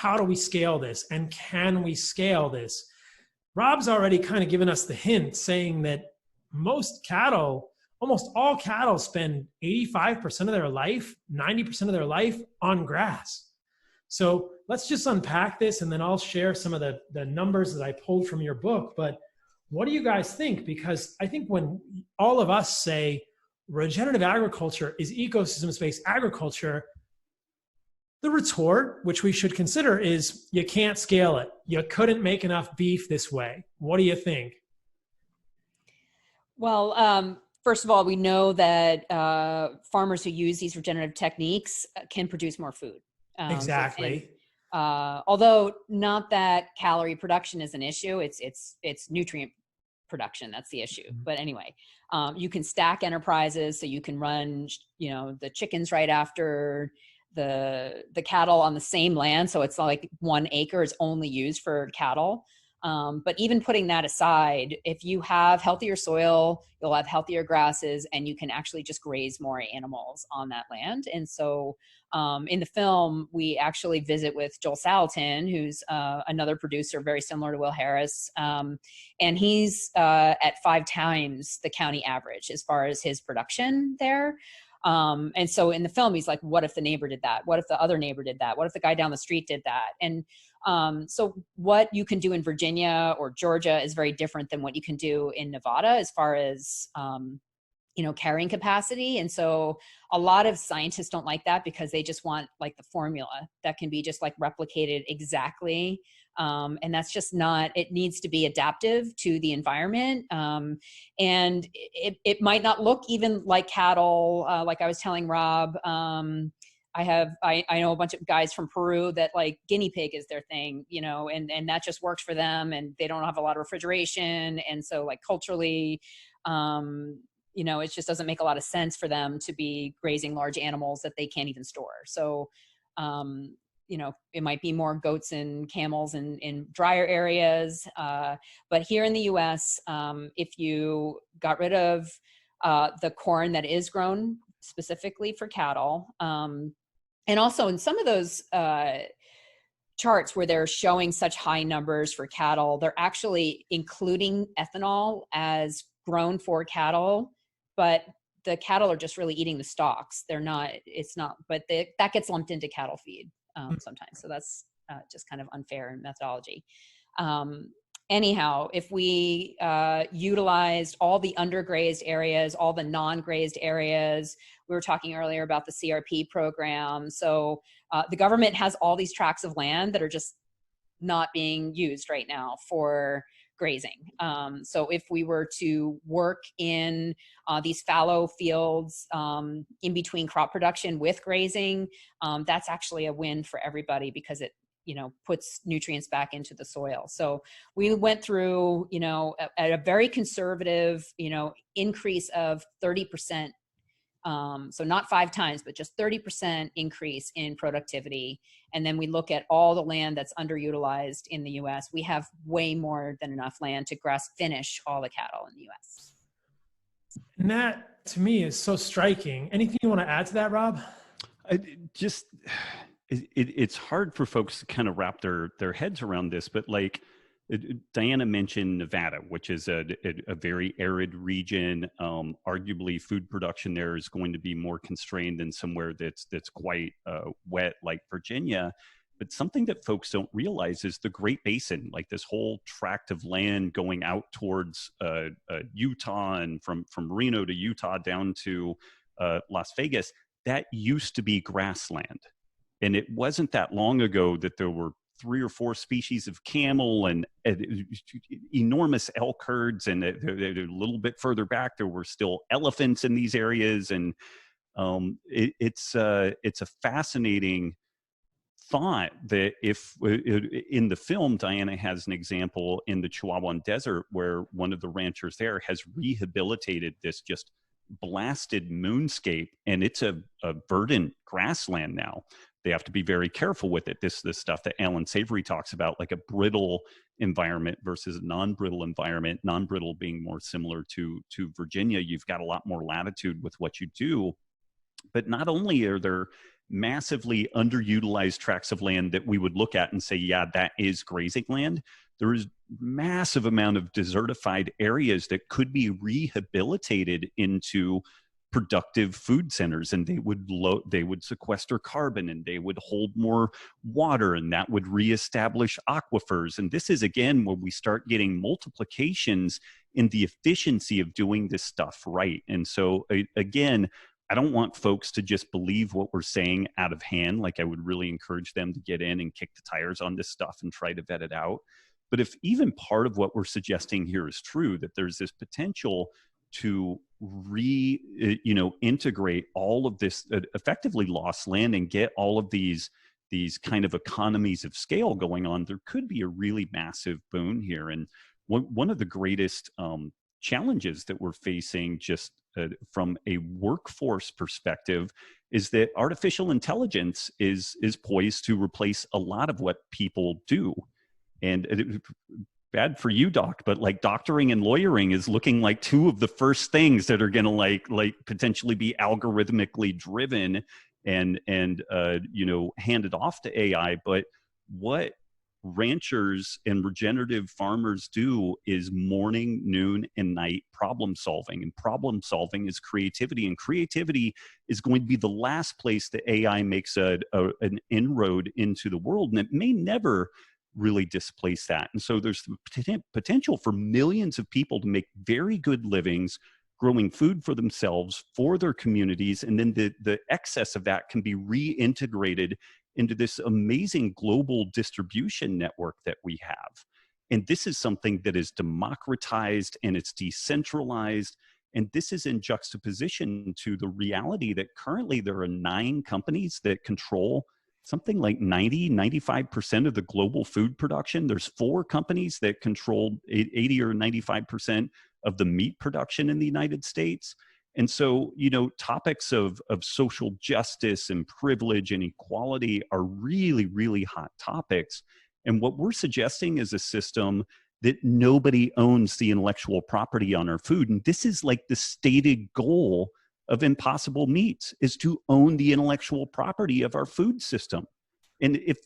how do we scale this, and can we scale this? Rob's already kind of given us the hint, saying that most cattle, almost all cattle, spend 85% of their life, 90% of their life on grass. So let's just unpack this, and then I'll share some of the numbers that I pulled from your book. But what do you guys think? Because I think when all of us say regenerative agriculture is ecosystem-based agriculture, the retort, which we should consider, is you can't scale it. You couldn't make enough beef this way. What do you think? Well, first of all, we know that farmers who use these regenerative techniques can produce more food. Exactly. Although not that calorie production is an issue, it's nutrient production that's the issue. But anyway, you can stack enterprises, so you can run, the chickens right after the cattle on the same land. So it's not like 1 acre is only used for cattle. But even putting that aside, if you have healthier soil, you'll have healthier grasses, and you can actually just graze more animals on that land. And so in the film, we actually visit with Joel Salatin, who's another producer very similar to Will Harris. And he's at 5 times the county average as far as his production there. And so in the film, he's like, what if the neighbor did that? What if the other neighbor did that? What if the guy down the street did that? And so what you can do in Virginia or Georgia is very different than what you can do in Nevada as far as, carrying capacity. And so a lot of scientists don't like that, because they just want like the formula that can be just like replicated exactly. And that's just not, it needs to be adaptive to the environment. And it might not look even like cattle. Like I was telling Rob, I know a bunch of guys from Peru that like guinea pig is their thing, and that just works for them, and they don't have a lot of refrigeration. And so like culturally, it just doesn't make a lot of sense for them to be grazing large animals that they can't even store. So, it might be more goats and camels in drier areas. But here in the US, if you got rid of the corn that is grown specifically for cattle, and also in some of those charts where they're showing such high numbers for cattle, they're actually including ethanol as grown for cattle, but the cattle are just really eating the stalks. But that gets lumped into cattle feed sometimes. So that's just kind of unfair in methodology. Anyhow, if we utilized all the undergrazed areas, all the non-grazed areas, we were talking earlier about the CRP program. So the government has all these tracts of land that are just not being used right now for grazing. So if we were to work in these fallow fields in between crop production with grazing, that's actually a win for everybody, because it puts nutrients back into the soil. So we went through, at a very conservative, increase of 30%. So not 5 times, but just 30% increase in productivity. And then we look at all the land that's underutilized in the US. We have way more than enough land to grass finish all the cattle in the US. And that to me is so striking. Anything you want to add to that, Rob? It's hard for folks to kind of wrap their heads around this, but like Diana mentioned Nevada, which is a very arid region. Arguably, food production there is going to be more constrained than somewhere that's quite wet like Virginia. But something that folks don't realize is the Great Basin, like this whole tract of land going out towards Utah, and from Reno to Utah down to Las Vegas, that used to be grassland. And it wasn't that long ago that there were 3 or 4 species of camel and enormous elk herds. And a little bit further back, there were still elephants in these areas. And it's a fascinating thought that if in the film, Diana has an example in the Chihuahuan Desert where one of the ranchers there has rehabilitated this just blasted moonscape, and it's a verdant grassland now. They have to be very careful with it. This stuff that Alan Savory talks about, like a brittle environment versus a non-brittle environment, non-brittle being more similar to Virginia. You've got a lot more latitude with what you do. But not only are there massively underutilized tracts of land that we would look at and say, yeah, that is grazing land. There is massive amount of desertified areas that could be rehabilitated into productive food centers, and they would sequester carbon, and they would hold more water, and that would reestablish aquifers. And this is, again, when we start getting multiplications in the efficiency of doing this stuff right. And so again, I don't want folks to just believe what we're saying out of hand. Like, I would really encourage them to get in and kick the tires on this stuff and try to vet it out. But if even part of what we're suggesting here is true, that there's this potential to integrate all of this effectively lost land and get all of these kind of economies of scale going on, there could be a really massive boon here. And one of the greatest challenges that we're facing just from a workforce perspective is that artificial intelligence is poised to replace a lot of what people do. And bad for you, Doc, but like doctoring and lawyering is looking like two of the first things that are going to like potentially be algorithmically driven and handed off to AI. But what ranchers and regenerative farmers do is morning, noon, and night problem solving. And problem solving is creativity. And creativity is going to be the last place that AI makes an inroad into the world. And it may never really displace that. And so there's the potential for millions of people to make very good livings growing food for themselves, for their communities, and then the excess of that can be reintegrated into this amazing global distribution network that we have. And this is something that is democratized and it's decentralized. And this is in juxtaposition to the reality that currently there are 9 companies that control something like 95% of the global food production. There's 4 companies that control 80 or 95% of the meat production in the United States. And so, topics of social justice and privilege and equality are really, really hot topics. And what we're suggesting is a system that nobody owns the intellectual property on our food. And this is like the stated goal of Impossible Meats, is to own the intellectual property of our food system. And if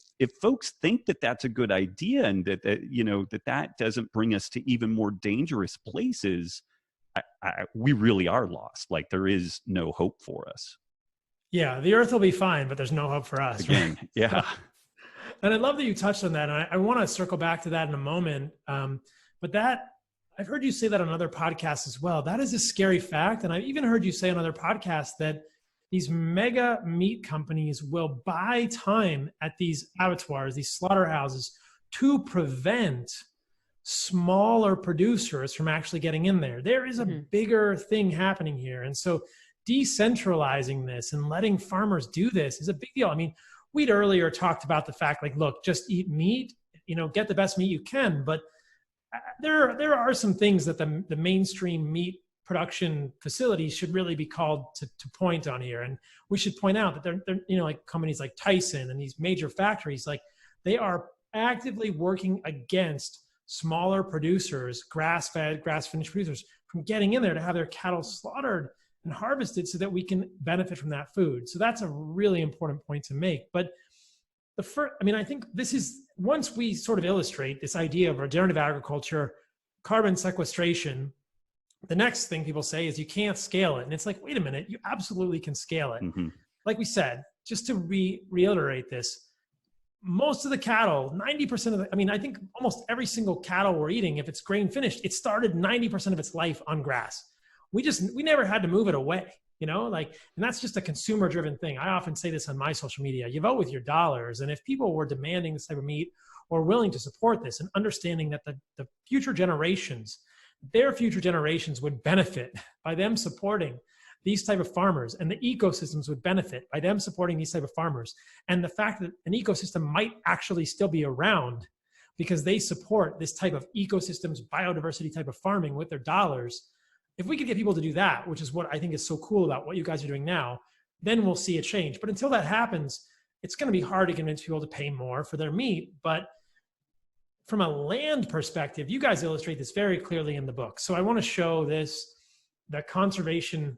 folks think that that's a good idea and that doesn't bring us to even more dangerous places, we really are lost. Like, there is no hope for us. Yeah, the earth will be fine, but there's no hope for us. Again, right? Yeah. And I love that you touched on that. And I want to circle back to that in a moment. But that, I've heard you say that on other podcasts as well. That is a scary fact. And I've even heard you say on other podcasts that these mega meat companies will buy time at these abattoirs, these slaughterhouses, to prevent smaller producers from actually getting in there. There is a bigger thing happening here. And so decentralizing this and letting farmers do this is a big deal. I mean, we'd earlier talked about the fact, like, look, just eat meat, get the best meat you can. But there are some things that the mainstream meat production facilities should really be called to point on here. And we should point out that they're like companies like Tyson and these major factories, like, they are actively working against smaller producers, grass-fed, grass-finished producers, from getting in there to have their cattle slaughtered and harvested so that we can benefit from that food. So that's a really important point to make. But I think this is, once we sort of illustrate this idea of regenerative agriculture, carbon sequestration, the next thing people say is you can't scale it. And it's like, wait a minute, you absolutely can scale it. Mm-hmm. Like we said, just to reiterate this, most of the cattle, 90% of I think almost every single cattle we're eating, if it's grain finished, it started 90% of its life on grass. We never had to move it away, and that's just a consumer driven thing. I often say this on my social media: you vote with your dollars. And if people were demanding this type of meat or willing to support this, and understanding that the future generations, their future generations would benefit by them supporting these type of farmers, and the ecosystems would benefit by them supporting these type of farmers. And the fact that an ecosystem might actually still be around because they support this type of ecosystems, biodiversity type of farming with their dollars. If we could get people to do that, which is what I think is so cool about what you guys are doing now, then we'll see a change. But until that happens, it's going to be hard to convince people to pay more for their meat. But from a land perspective, you guys illustrate this very clearly in the book. So I want to show the conservation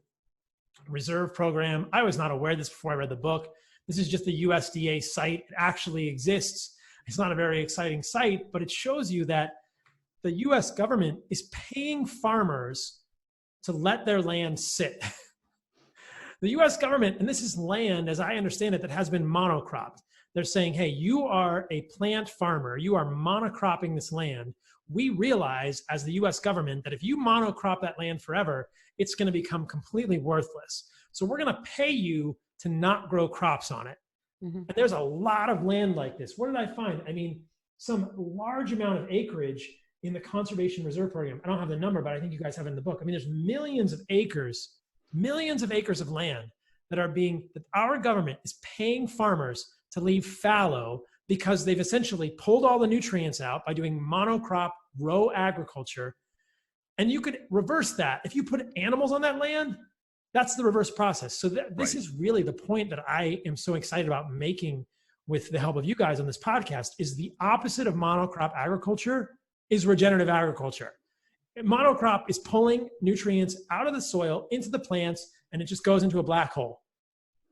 reserve program. I was not aware of this before I read the book. This is just the USDA site. It actually exists. It's not a very exciting site, but it shows you that the US government is paying farmers to let their land sit. The US government, and this is land, as I understand it, that has been monocropped. They're saying, hey, you are a plant farmer. You are monocropping this land. We realize as the US government that if you monocrop that land forever, it's going to become completely worthless. So we're going to pay you to not grow crops on it. And there's a lot of land like this. What did I find? I mean, some large amount of acreage in the Conservation Reserve Program. I don't have the number, but I think you guys have it in the book. I mean, there's millions of acres of land that our government is paying farmers to leave fallow because they've essentially pulled all the nutrients out by doing monocrop row agriculture. And you could reverse that. If you put animals on that land, that's the reverse process. So this is really the point that I am so excited about making with the help of you guys on this podcast, is the opposite of monocrop agriculture is regenerative agriculture. Monocrop is pulling nutrients out of the soil into the plants, and it just goes into a black hole.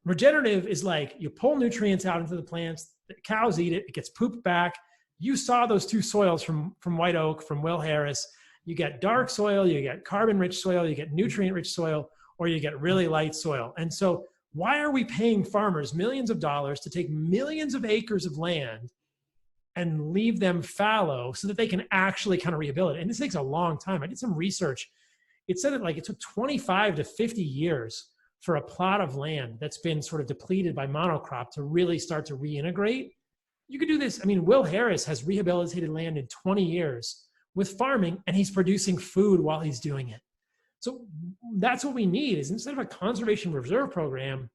Regenerative is like you pull nutrients out into the plants, the cows eat it, it gets pooped back. You saw those two soils from White Oak, from Will Harris. You get dark soil, you get carbon-rich soil, you get nutrient-rich soil, or you get really light soil. And so why are we paying farmers millions of dollars to take millions of acres of land and leave them fallow so that they can actually kind of rehabilitate? And this takes a long time. I did some research. It said that like it took 25 to 50 years for a plot of land that's been sort of depleted by monocrop to really start to reintegrate. You could do this. I mean, Will Harris has rehabilitated land in 20 years with farming, and he's producing food while he's doing it. So that's what we need, is instead of a conservation reserve program,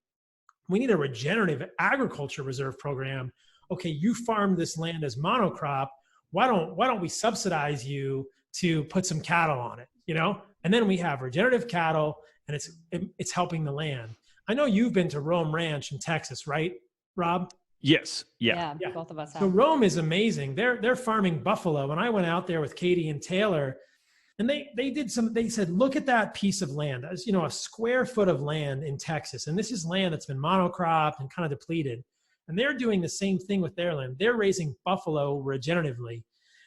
we need a regenerative agriculture reserve program. Okay, you farm this land as monocrop. Why don't we subsidize you to put some cattle on it, you know? And then we have regenerative cattle, and it's helping the land. I know you've been to Rome Ranch in Texas, right, Rob? Yes. Yeah, both of us have. So Rome is amazing. They're farming buffalo. When I went out there with Katie and Taylor, and they said, look at that piece of land, as you know, a square foot of land in Texas. And this is land that's been monocropped and kind of depleted. And they're doing the same thing with their land. They're raising buffalo regeneratively.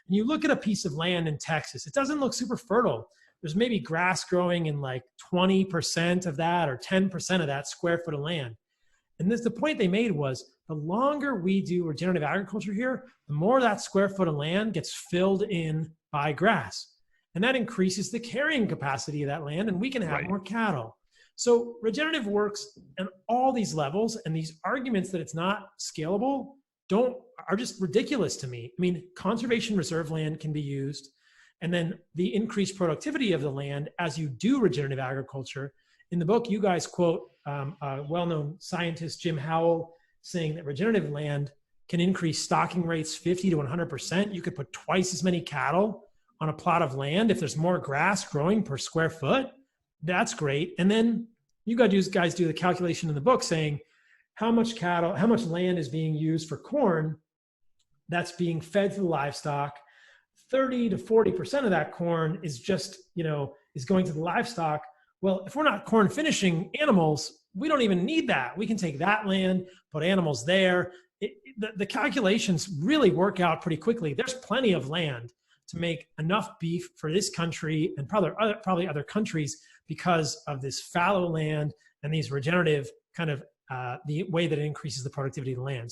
And you look at a piece of land in Texas, it doesn't look super fertile. There's maybe grass growing in like 20% of that or 10% of that square foot of land. And the point they made was, the longer we do regenerative agriculture here, the more that square foot of land gets filled in by grass. And that increases the carrying capacity of that land, and we can have more cattle. So regenerative works on all these levels, and these arguments that it's not scalable are just ridiculous to me. I mean, conservation reserve land can be used, and then the increased productivity of the land as you do regenerative agriculture. In the book, you guys quote a well-known scientist, Jim Howell, saying that regenerative land can increase stocking rates 50 to 100%. You could put twice as many cattle on a plot of land if there's more grass growing per square foot. That's great. And then you guys do the calculation in the book saying how much land is being used for corn that's being fed to the livestock. 30 to 40% of that corn is just, is going to the livestock. Well, if we're not corn finishing animals, we don't even need that. We can take that land, put animals there. The calculations really work out pretty quickly. There's plenty of land to make enough beef for this country and probably other countries because of this fallow land and these regenerative kind of the way that it increases the productivity of the land.